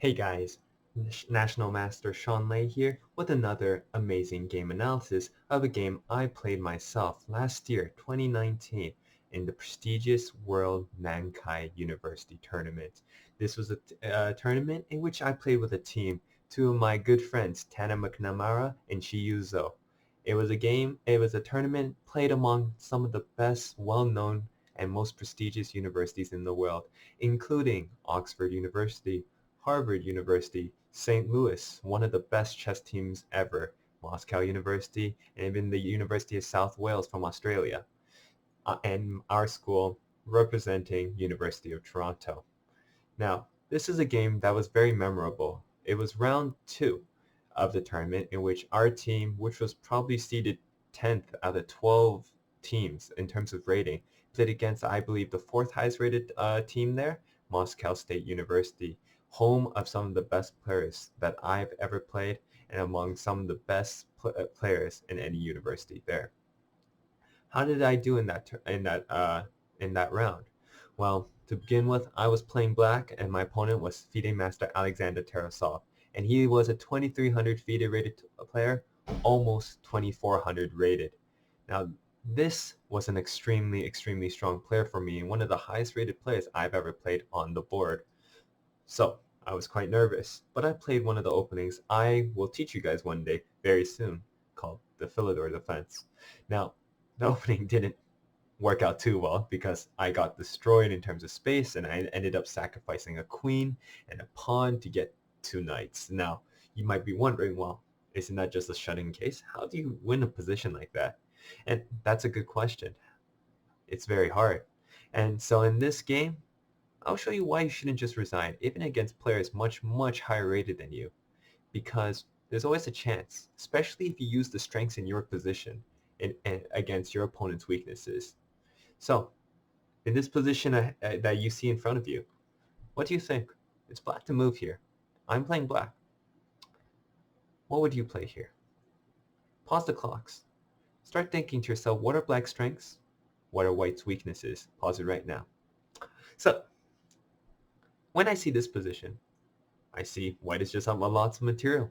Hey guys, National Master Sean Lei here with another amazing game analysis of a game I played myself last year, 2019, in the prestigious World Nankai University Tournament. This was a tournament in which I played with a team, two of my good friends, Tana McNamara and Chiyuzo. It was a tournament played among some of the best well-known and most prestigious universities in the world, including Oxford University, Harvard University, St. Louis, one of the best chess teams ever, Moscow University, and even the University of South Wales from Australia, and our school representing University of Toronto. Now, this is a game that was very memorable. It was round two of the tournament in which our team, which was probably seeded 10th out of 12 teams in terms of rating, played against, I believe, the fourth highest rated team there, Moscow State University, home of some of the best players that I've ever played and among some of the best players in any university there. How did I do in that round? Well, to begin with, I was playing black, and my opponent was FIDE master Alexandr Tarasov, and he was a 2300 FIDE rated player, almost 2400 rated. Now, this was an extremely strong player for me, and one of the highest rated players I've ever played on the board. So I was quite nervous, but I played one of the openings I will teach you guys one day very soon, called the Philidor Defense. Now, the opening didn't work out too well because I got destroyed in terms of space, and I ended up sacrificing a queen and a pawn to get two knights. Now, you might be wondering, well, isn't that just a shut-in case? How do you win a position like that? And that's a good question. It's very hard. And so in this game, I'll show you why you shouldn't just resign, even against players much higher rated than you. Because there's always a chance, especially if you use the strengths in your position against your opponent's weaknesses. So, in this position that you see in front of you, what do you think? It's black to move here. I'm playing black. What would you play here? Pause the clocks. Start thinking to yourself, what are black's strengths? What are white's weaknesses? Pause it right now. So, when I see this position, I see white is just on lots of material.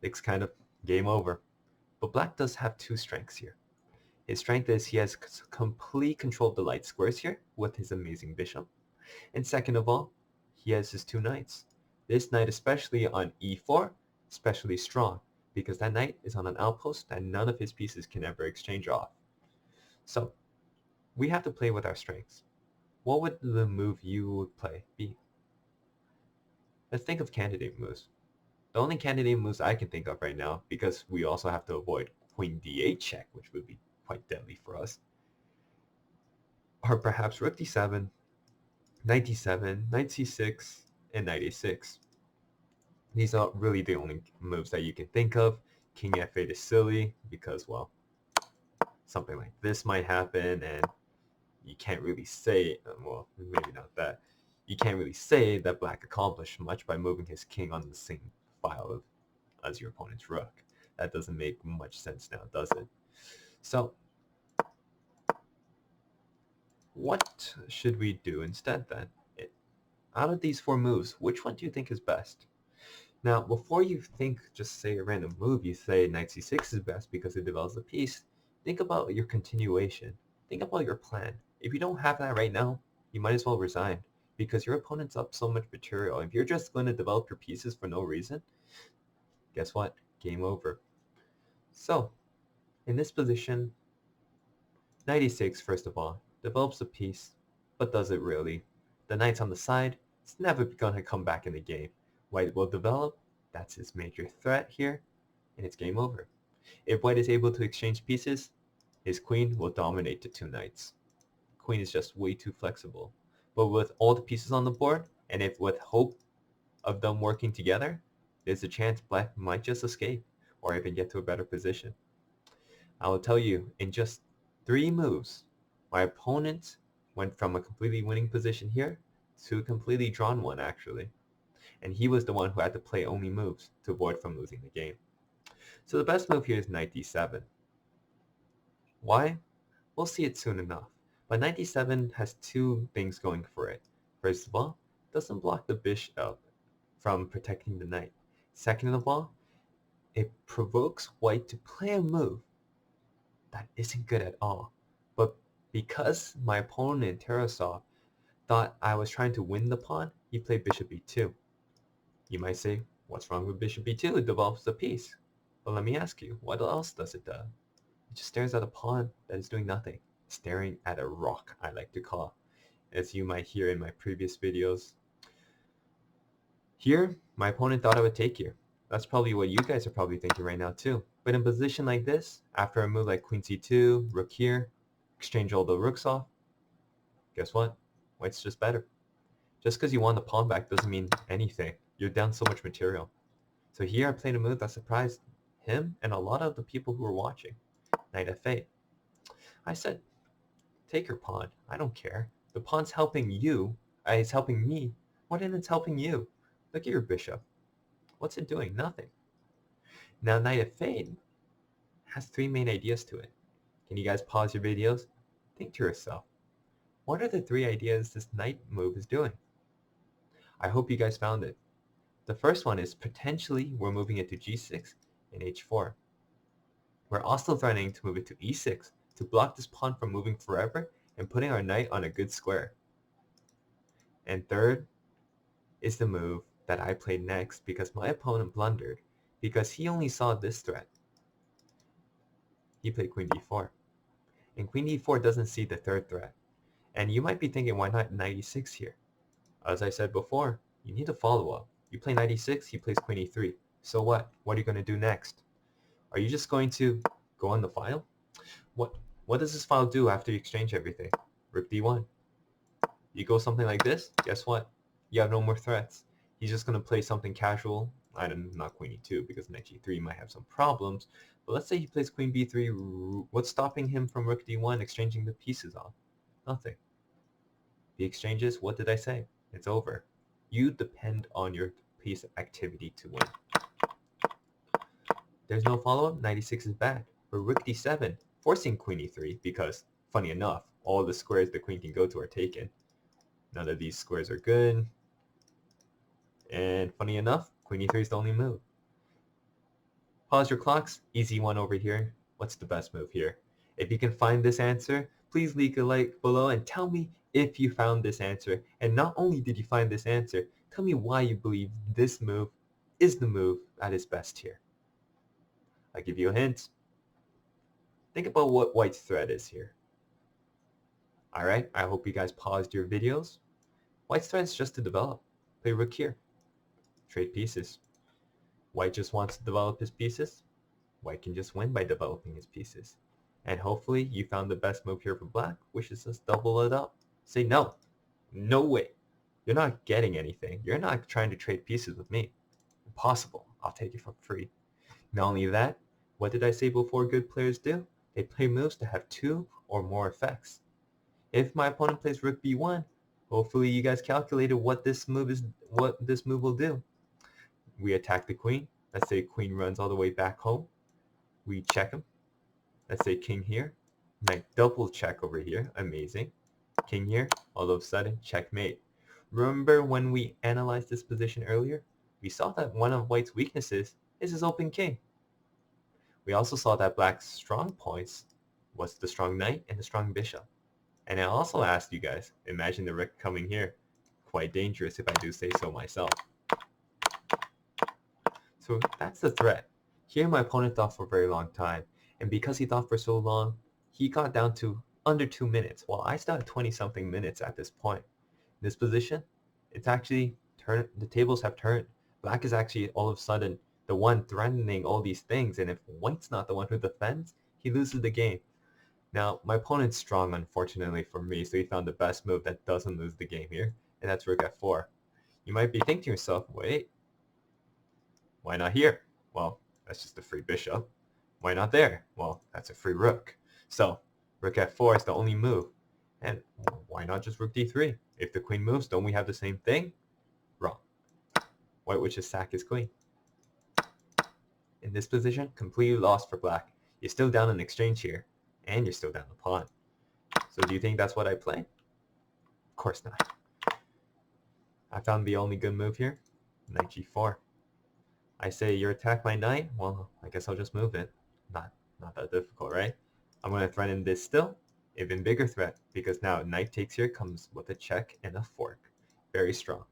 It's kind of game over. But black does have two strengths here. His strength is he has complete control of the light squares here with his amazing bishop. And second of all, he has his two knights. This knight, especially on e4, especially strong, because that knight is on an outpost that none of his pieces can ever exchange off. So, we have to play with our strengths. What would the move you would play be? Let's think of candidate moves. The only candidate moves I can think of right now, because we also have to avoid queen d8 check, which would be quite deadly for us, are perhaps rook d7, knight d7, knight c6, and knight a6. These are really the only moves that you can think of. King f8 is silly because, well, something like this might happen, and you can't really say, well, maybe not that. You can't really say that black accomplished much by moving his king on the same file as your opponent's rook. That doesn't make much sense now, does it? So, what should we do instead then? Out of these four moves, which one do you think is best? Now, before you think, just say a random move, you say knight c6 is best because it develops a piece. Think about your continuation. Think about your plan. If you don't have that right now, you might as well resign because your opponent's up so much material. If you're just going to develop your pieces for no reason, guess what? Game over. So, in this position, knight e6, first of all, develops a piece, but does it really? The knight's on the side, it's never going to come back in the game. White will develop, that's his major threat here, and it's game over. If white is able to exchange pieces, his queen will dominate the two knights. Queen is just way too flexible. But with all the pieces on the board, and if with hope of them working together, there's a chance black might just escape, or even get to a better position. I will tell you, in just 3 moves, my opponent went from a completely winning position here to a completely drawn one, actually. And he was the one who had to play only moves to avoid from losing the game. So the best move here is knight d7. Why? We'll see it soon enough. But knight d7 has two things going for it. First of all, it doesn't block the bishop from protecting the knight. Second of all, it provokes white to play a move that isn't good at all. But because my opponent, Tarasov, thought I was trying to win the pawn, he played bishop e2. You might say, what's wrong with bishop e2? It develops the piece. But let me ask you, what else does it do? It just stares at a pawn that is doing nothing. Staring at a rock, I like to call. As you might hear in my previous videos. Here, my opponent thought I would take here. That's probably what you guys are probably thinking right now too. But in a position like this, after a move like queen c2, rook here, exchange all the rooks off, guess what? White's just better. Just because you won the pawn back doesn't mean anything. You're down so much material. So here I played a move that surprised him and a lot of the people who were watching. Knight f8. I said, take your pawn. I don't care. The pawn's helping you. It's helping me more than it's helping you. Look at your bishop. What's it doing? Nothing. Now knight f8 has three main ideas to it. Can you guys pause your videos? Think to yourself, what are the three ideas this knight move is doing? I hope you guys found it. The first one is potentially we're moving it to g6 and h4. We're also threatening to move it to e6 to block this pawn from moving forever and putting our knight on a good square. And third is the move that I played next because my opponent blundered because he only saw this threat. He played queen d4. And queen d4 doesn't see the third threat. And you might be thinking, why not knight e6 here? As I said before, you need to follow up. You play knight e6, he plays queen e3. So what? What are you going to do next? Are you just going to go on the file? What does this file do after you exchange everything? Rook d1. You go something like this, guess what? You have no more threats. He's just going to play something casual. Not queen e2 because knight g3 might have some problems. But let's say he plays queen b3. What's stopping him from rook d1 exchanging the pieces off? Nothing. The exchanges, what did I say? It's over. You depend on your piece activity to win. There's no follow-up, knight e6 is bad. But rook d7, forcing queen e3 because, funny enough, all the squares the queen can go to are taken. None of these squares are good. And funny enough, queen e3 is the only move. Pause your clocks, easy one over here. What's the best move here? If you can find this answer, please leave a like below and tell me if you found this answer. And not only did you find this answer, tell me why you believe this move is the move that is best here. I'll give you a hint. Think about what white's threat is here. Alright, I hope you guys paused your videos. White's threat is just to develop. Play rook here. Trade pieces. White just wants to develop his pieces. White can just win by developing his pieces. And hopefully you found the best move here for black, which is just double it up. Say no. No way. You're not getting anything. You're not trying to trade pieces with me. Impossible. I'll take it for free. Not only that, what did I say before good players do? They play moves that have two or more effects. If my opponent plays rook b1, hopefully you guys calculated what this move will do. We attack the queen. Let's say queen runs all the way back home. We check him. Let's say king here. Knight double check over here. Amazing. King here. All of a sudden, checkmate. Remember when we analyzed this position earlier? We saw that one of white's weaknesses is his open king. We also saw that black's strong points was the strong knight and the strong bishop. And I also asked you guys, imagine the rook coming here. Quite dangerous if I do say so myself. So that's the threat. Here my opponent thought for a very long time. And because he thought for so long, he got down to under 2 minutes. While I still had 20 something minutes at this point. In this position, it's actually turned, the tables have turned. Black is actually all of a sudden the one threatening all these things. And if white's not the one who defends, he loses the game. Now, my opponent's strong, unfortunately for me, so he found the best move that doesn't lose the game here, and that's rook f4. You might be thinking to yourself, wait, why not here? Well, that's just a free bishop. Why not there? Well, that's a free rook. So, rook f4 is the only move. And why not just rook d3? If the queen moves, don't we have the same thing? Wrong. White would just sack his queen. In this position, completely lost for black. You're still down in exchange here. And you're still down the pawn. So do you think that's what I play? Of course not. I found the only good move here. Knight g4. I say you attack my knight, well, I guess I'll just move it. Not that difficult, right? I'm going to threaten this still. Even bigger threat, because now knight takes here comes with a check and a fork. Very strong.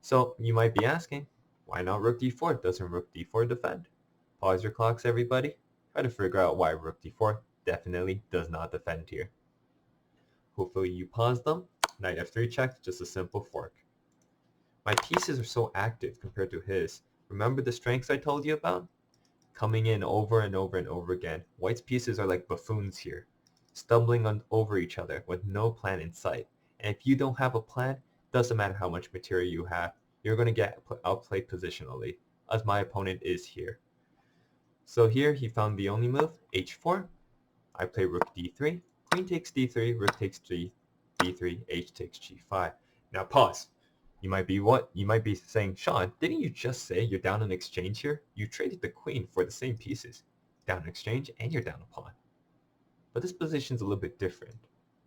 So you might be asking, why not rook d4? Doesn't rook d4 defend? Pause your clocks, everybody. Try to figure out why rook d4 definitely does not defend here. Hopefully you pause them. Knight f3 check, just a simple fork. My pieces are so active compared to his. Remember the strengths I told you about? Coming in over and over and over again. White's pieces are like buffoons here, stumbling over each other with no plan in sight. And if you don't have a plan, doesn't matter how much material you have, you're going to get outplayed positionally, as my opponent is here. So here he found the only move, h4. I play rook d3, queen takes d3, rook takes d3, h takes g5. Now pause. You might be saying, Sean, didn't you just say you're down an exchange here? You traded the queen for the same pieces. Down an exchange and you're down a pawn. But this position's a little bit different.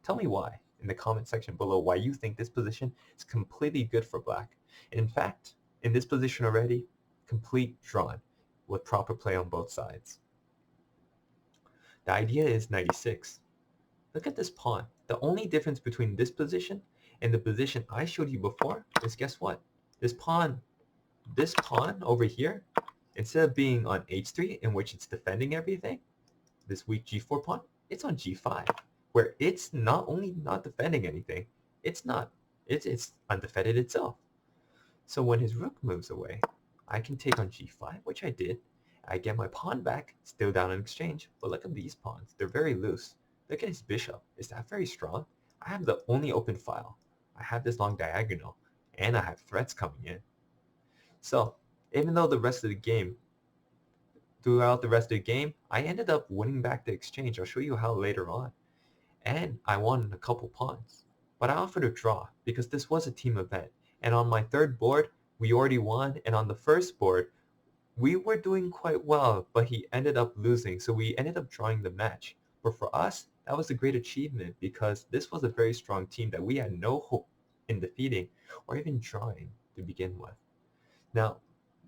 Tell me why in the comment section below why you think this position is completely good for black. And in fact, in this position already, complete drawn with proper play on both sides. The idea is 96. Look at this pawn. The only difference between this position and the position I showed you before is, guess what? This pawn over here, instead of being on h3 in which it's defending everything, this weak g4 pawn, it's on g5, where it's not only not defending anything, it's undefended itself. So when his rook moves away, I can take on g5, which I did. I get my pawn back, still down in exchange, but look at these pawns. They're very loose. Look at his bishop. Is that very strong? I have the only open file. I have this long diagonal, and I have threats coming in. So, even though throughout the rest of the game, I ended up winning back the exchange. I'll show you how later on. And I won a couple pawns. But I offered a draw, because this was a team event. And on my third board, we already won, and on the first board, we were doing quite well, but he ended up losing, so we ended up drawing the match. But for us, that was a great achievement because this was a very strong team that we had no hope in defeating or even drawing to begin with. Now,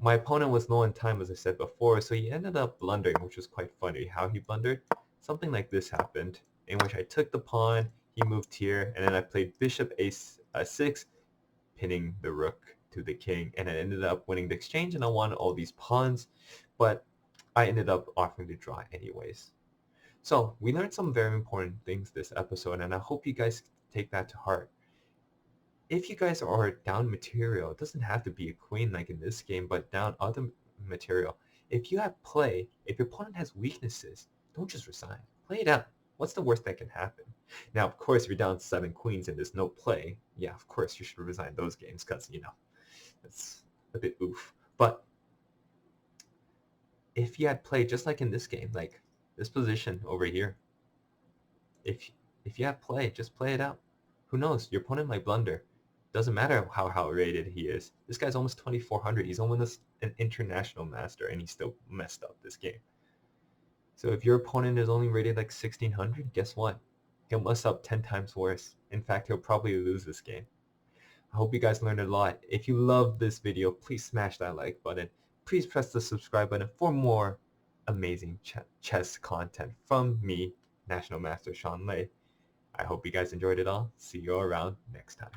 my opponent was low on time, as I said before, so he ended up blundering, which was quite funny. How he blundered? Something like this happened, in which I took the pawn, he moved here, and then I played bishop a6, pinning the rook to the king, and I ended up winning the exchange, and I won all these pawns, but I ended up offering to draw anyways. So we learned some very important things this episode, and I hope you guys take that to heart. If you guys are down material, it doesn't have to be a queen like in this game, but down other material. If you have play, if your opponent has weaknesses, don't just resign. Play it out. What's the worst that can happen? Now, of course, if you're down 7 queens and there's no play, yeah, of course you should resign those games because, it's a bit oof. But if you had play, just like in this game, like this position over here, if you have play, just play it out. Who knows? Your opponent might blunder. Doesn't matter how rated he is. This guy's almost 2400. He's almost an international master, and he still messed up this game. So if your opponent is only rated like 1600, guess what? He'll mess up 10 times worse. In fact, he'll probably lose this game. I hope you guys learned a lot. If you loved this video, please smash that like button. Please press the subscribe button for more amazing chess content from me, National Master Sean Lei. I hope you guys enjoyed it all. See you around next time.